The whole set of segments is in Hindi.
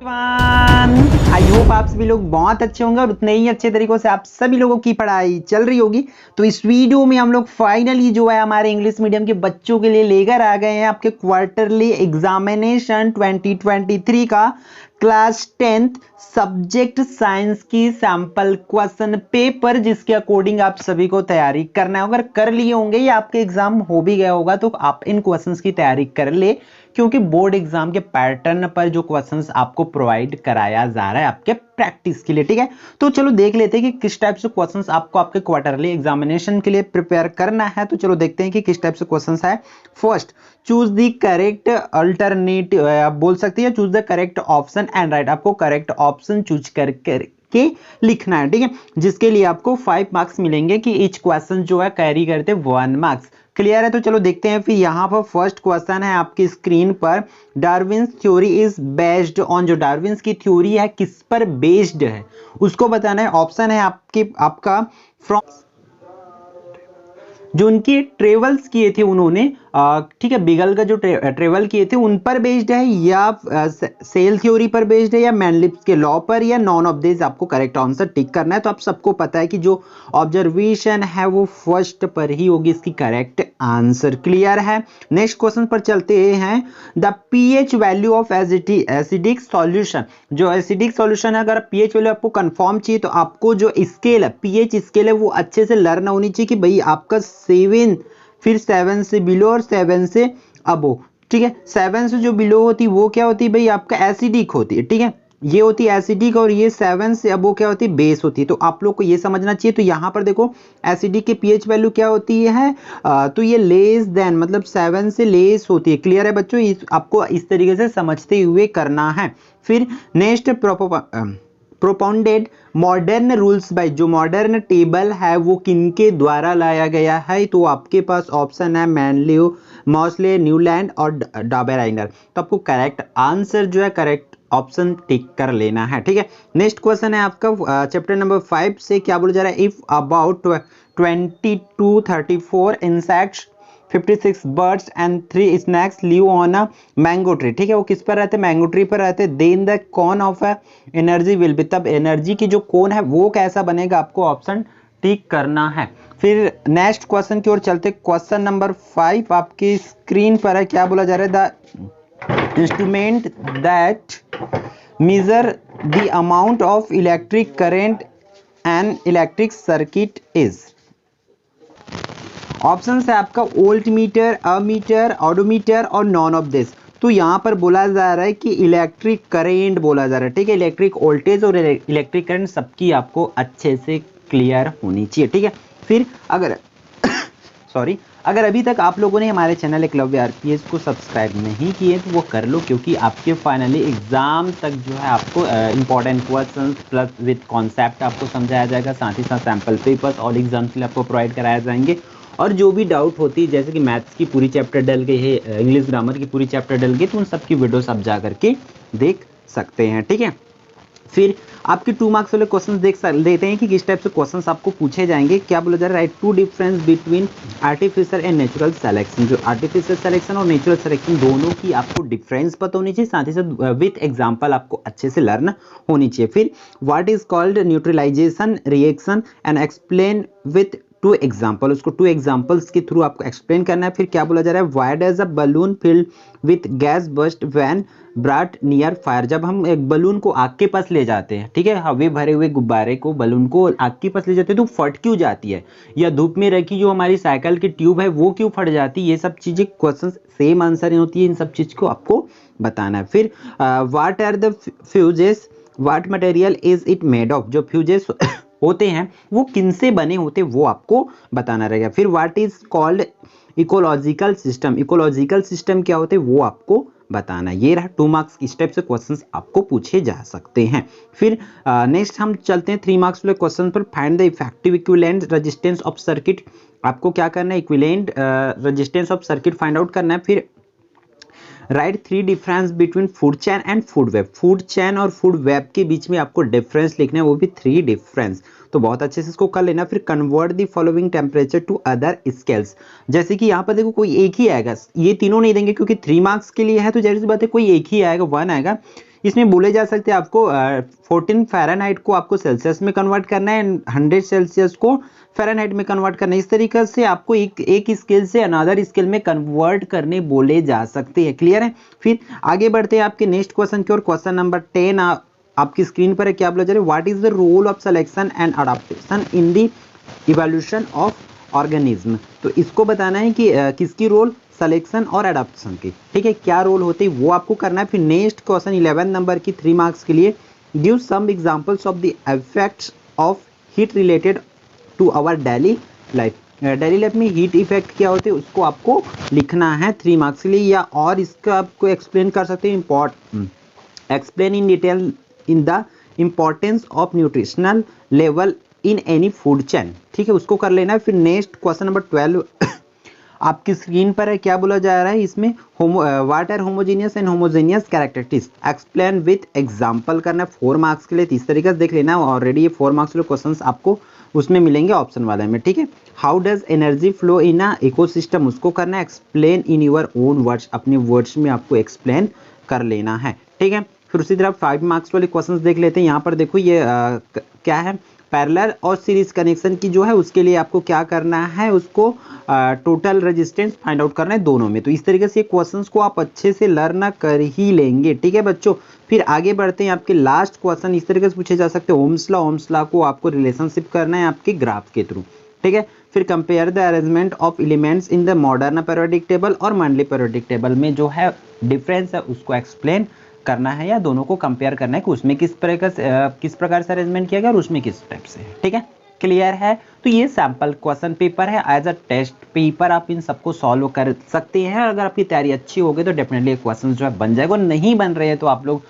आई होप आप सभी लोग बहुत अच्छे होंगे और उतने ही अच्छे तरीकों से आप सभी लोगों की पढ़ाई चल रही होगी। तो इस वीडियो में हम लोग फाइनली जो है हमारे इंग्लिश मीडियम के बच्चों के लिए लेकर आ गए हैं आपके क्वार्टरली एग्जामिनेशन 2023 का क्लास 10th सब्जेक्ट साइंस की सैंपल क्वेश्चन पेपर, जिसके अकॉर्डिंग आप सभी को तैयारी करना है। अगर कर लिए होंगे या आपके एग्जाम हो भी गया होगा तो आप इन क्वेश्चंस की तैयारी कर ले, क्योंकि बोर्ड एग्जाम के पैटर्न पर जो क्वेश्चंस आपको प्रोवाइड कराया जा रहा है आपके प्रैक्टिस के लिए। ठीक है, तो चलो देख लेते हैं कि किस टाइप से क्वेश्चंस आपको आपके क्वार्टरली एग्जामिनेशन के लिए प्रिपेयर करना है। तो चलो देखते हैं कि किस टाइप से क्वेश्चंस है। First, choose the correct alternative, आप बोल सकते हैं choose the correct option and right. आपको करेक्ट ऑप्शन चूज करके लिखना है। ठीक है, जिसके लिए आपको 5 मार्क्स मिलेंगे कि ईच क्वेश्चन जो है कैरी करते 1 मार्क्स। क्लियर है? तो चलो देखते हैं। फिर यहाँ पर फर्स्ट क्वेश्चन है आपकी स्क्रीन पर, Darwin's theory is based on. जो डार्विन्स की थ्योरी है किस पर बेस्ड है उसको बताना है। ऑप्शन है आपका फ्रॉम, जो उनके ट्रेवल्स किए थे उन्होंने, ठीक है, बिगल का जो ट्रेवल किए थे उन पर बेस्ड है, या सेल थ्योरी पर बेस्ड है, या मैनलिप्स के लॉ पर, या नॉन ऑफ दिस। आपको करेक्ट आंसर टिक करना है। तो आप सबको पता है कि जो ऑब्जर्वेशन है वो फर्स्ट पर ही होगी इसकी करेक्ट आंसर। क्लियर है? नेक्स्ट क्वेश्चन पर चलते हैं। The pH value of acidic solution. जो एसिडिक सॉल्यूशन है, अगर पीएच वैल्यू आपको कंफर्म चाहिए तो आपको जो स्केल है, पीएच स्केल है, वो अच्छे से लर्न होनी चाहिए कि भाई आपका 7, फिर 7 से बिलो और 7 से अबो। ठीक है, 7 से जो बिलो होती है वो क्या होती है भाई आपका एसिडिक होती है। ठीक है, ये होती है एसिडिक, और ये 7 से अबो क्या होती है बेस होती है। तो आप लोग को ये समझना चाहिए। तो यहाँ पर देखो एसिडिक की पीएच वैल्यू क्या होती है, तो ये लेस देन, मतलब 7 से लेस होती है। क्लियर है बच्चों? आपको इस तरीके से समझते हुए करना है। फिर next, propounded modern rules by. जो मॉडर्न टेबल है वो किनके द्वारा लाया गया है? तो आपके पास ऑप्शन है मैनलियो, मॉसले, न्यूलैंड और डाबेराइनर। तो आपको करेक्ट आंसर जो है करेक्ट ऑप्शन टिक कर लेना है। ठीक है, नेक्स्ट क्वेश्चन है आपका चैप्टर नंबर 5 से क्या बोला जा रहा है। If about 2234 insects, 56 birds and 3 snacks live on a mango tree. ठीक है, वो किस पर रहते हैं? मैंगो ट्री पर रहते हैं। देन द कौन ऑफ एनर्जी विल बी। तब एनर्जी की जो कौन है वो कैसा बनेगा? आपको ऑप्शन टिक करना है। फिर नेक्स्ट क्वेश्चन की ओर चलते। क्वेश्चन नंबर 5 आपकी स्क्रीन पर है। क्या बोला जा रहा है? The instrument that measure the amount of electric current and electric circuit is. Option है आपका वोल्ट मीटर, अमीटर, ऑडोमीटर और नॉन ऑफ दिस। तो यहाँ पर बोला जा रहा है कि इलेक्ट्रिक करेंट बोला जा रहा है। ठीक है, इलेक्ट्रिक वोल्टेज और इलेक्ट्रिक करंट सबकी आपको अच्छे से क्लियर होनी चाहिए। ठीक है, फिर अगर सॉरी, अगर अभी तक आप लोगों ने हमारे चैनल एकलव्य आरपीएस को सब्सक्राइब नहीं किए तो वो कर लो, क्योंकि आपके फाइनली एग्जाम तक जो है आपको important question plus with concept आपको समझाया जाएगा। साथ ही साथ सैम्पल पेपर्स ऑल एग्जाम्स के लिए आपको प्रोवाइड कराया जाएंगे। और जो भी डाउट होती है, जैसे कि मैथ्स की पूरी चैप्टर डल गई है, इंग्लिश ग्रामर की पूरी चैप्टर डल गई, तो उन सबकी वीडियोस आप जा करके देख सकते हैं। ठीक है, फिर आपके 2 मार्क्स वाले क्वेश्चंस देख लेते हैं कि किस टाइप से क्वेश्चंस आपको पूछे जाएंगे। क्या बोला जा रहा है? Write two difference between artificial and natural selection. जो आर्टिफिशियल सिलेक्शन और नेचुरल सिलेक्शन दोनों की आपको डिफरेंस पता होनी चाहिए, साथ ही साथ विथ एग्जांपल आपको अच्छे से लर्न होनी चाहिए। फिर what is called neutralisation reaction and explain with 2 example. उसको 2 एग्जाम्पल्स के थ्रू आपको एक्सप्लेन करना है। फिर क्या बोला जा रहा है? Why does a balloon filled with gas burst when brought near fire. जब हम एक बलून को आग के पास ले जाते हैं, ठीक है, हवे भरे हुए गुब्बारे को, बलून को आग के पास ले जाते हैं तो फट क्यों जाती है, या धूप में रखी जो हमारी साइकिल की ट्यूब है वो क्यों फट जाती है। ये सब चीजें क्वेश्चन सेम आंसर होती है, इन सब चीज को आपको बताना है। फिर what are the fuses, what material is it made of. जो फ्यूजेस होते हैं वो किनसे बने होते हैं वो आपको बताना रहेगा। फिर what is called ecological system. Ecological system क्या होते हैं वो आपको बताना। ये रहा 2 मार्क्स, इस टाइप से क्वेश्चंस आपको पूछे जा सकते हैं। फिर नेक्स्ट हम चलते हैं 3 मार्क्स वाले क्वेश्चन पर। Find the effective equivalent resistance of circuit. आपको क्या करना है? Equivalent resistance of circuit find out करना है। फिर right 3 difference between food chain and food web. Food chain और फूड वेब के बीच में आपको डिफरेंस लिखना है, वो भी 3 डिफरेंस। तो बहुत अच्छे से इसको कर लेना। फिर convert the following temperature to other scales. जैसे कि यहाँ पर देखो कोई एक ही आएगा, ये तीनों नहीं देंगे क्योंकि 3 मार्क्स के लिए है, तो जैसी बात है कोई एक ही आएगा, 1 आएगा। इसमें बोले जा सकते हैं आपको 14 फ़ारेनहाइट को आपको सेल्सियस में कन्वर्ट करना है, 100 सेल्सियस को फ़ारेनहाइट में कन्वर्ट करना है। इस तरीके से आपको एक स्केल से अनदर स्केल में कन्वर्ट करने बोले जा सकते हैं। क्लियर है? फिर आगे बढ़ते हैं आपके नेक्स्ट क्वेश्चन की ओर। क्वेश्चन नंबर 10 आपकी स्क्रीन पर है। क्या बोला जा रहा है? What is the role of selection and adaptation in the evolution of organism. तो इसको बताना है कि किसकी रोल, सिलेक्शन और एडाप्टेशन की। ठीक है, क्या रोल होते हैं वो आपको करना है। फिर नेक्स्ट क्वेश्चन 11 नंबर की 3 मार्क्स के लिए, give some examples of the effects of heat related to our daily life. Daily life में हीट इफेक्ट क्या होते हैं उसको आपको लिखना है 3 मार्क्स के लिए, या और इसका आपको एक्सप्लेन कर सकते हैं। Explain in detail in the importance of nutritional level in any food chain. ठीक है, उसको कर लेना है। फिर नेक्स्ट क्वेश्चन नंबर 12 आपकी स्क्रीन पर है। क्या बोला जा रहा है इसमें? What are homogeneous and homogeneous characteristics, explain with example करना है 4 मार्क्स के लिए। इस तरीके से देख लेना, ऑलरेडी ये 4 मार्क्स के क्वेश्चंस आपको उसमें मिलेंगे ऑप्शन वाले में। ठीक है, how does energy flow in a ecosystem, उसको करना है explain in your own words, अपने वर्ड्स में आपको एक्सप्लेन कर लेना है। ठीक है, फिर उसी तरह 5 मार्क्स वाले क्वेश्चंस देख लेते हैं। यहाँ पर देखो ये क्या है, पैरेलल और सीरीज कनेक्शन की जो है उसके लिए आपको क्या करना है, उसको टोटल रेजिस्टेंस फाइंड आउट करना है दोनों में। तो इस तरीके से क्वेश्चंस को आप अच्छे से लर्न कर ही लेंगे। ठीक है बच्चों, फिर आगे बढ़ते हैं। आपके लास्ट क्वेश्चन इस तरीके से पूछे जा सकते हैं, ओम्स लॉ को आपको रिलेशनशिप करना है आपके ग्राफ के थ्रू। ठीक है, फिर compare the arrangement of elements in the modern periodic table और मंथली पीरियोडिक टेबल में जो है डिफरेंस है उसको एक्सप्लेन करना है, या दोनों को कंपेयर करना है कि उसमें किस प्रकार से अरेंजमेंट किया गया और उसमें किस टाइप से। ठीक है, क्लियर है? तो ये सैंपल क्वेश्चन पेपर है, एज अ टेस्ट पेपर आप इन सबको सॉल्व कर सकते हैं। अगर आपकी तैयारी अच्छी होगी तो डेफिनेटली क्वेश्चन जो है बन जाएगा। नहीं बन रहे हैं तो आप लोग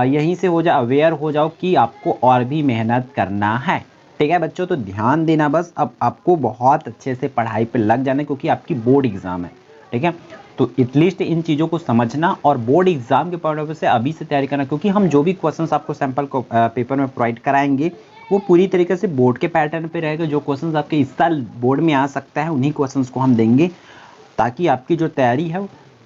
यहीं से अवेयर हो जाओ कि आपको और भी मेहनत करना है। ठीक है बच्चों, तो ध्यान देना बस, अब आपको बहुत अच्छे से पढ़ाई पे लग जाना है क्योंकि आपकी बोर्ड एग्जाम है। ठीक है, तो एटलीस्ट इन चीज़ों को समझना और बोर्ड एग्जाम के पॉइंट ऑफ व्यू से अभी से तैयारी करना, क्योंकि हम जो भी क्वेश्चंस आपको सैंपल पेपर में प्रोवाइड कराएंगे वो पूरी तरीके से बोर्ड के पैटर्न पे रहेगा। जो क्वेश्चंस आपके इस साल बोर्ड में आ सकता है उन्हीं क्वेश्चंस को हम देंगे, ताकि आपकी जो तैयारी है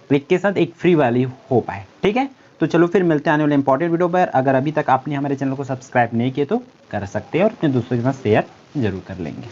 एक के साथ एक फ्री वाली हो पाए। ठीक है, तो चलो फिर मिलते हैं आने वाले इंपॉर्टेंट वीडियो पर। अगर अभी तक आपने हमारे चैनल को सब्सक्राइब नहीं किया तो कर सकते हैं और अपने दोस्तों के साथ शेयर जरूर कर लेंगे।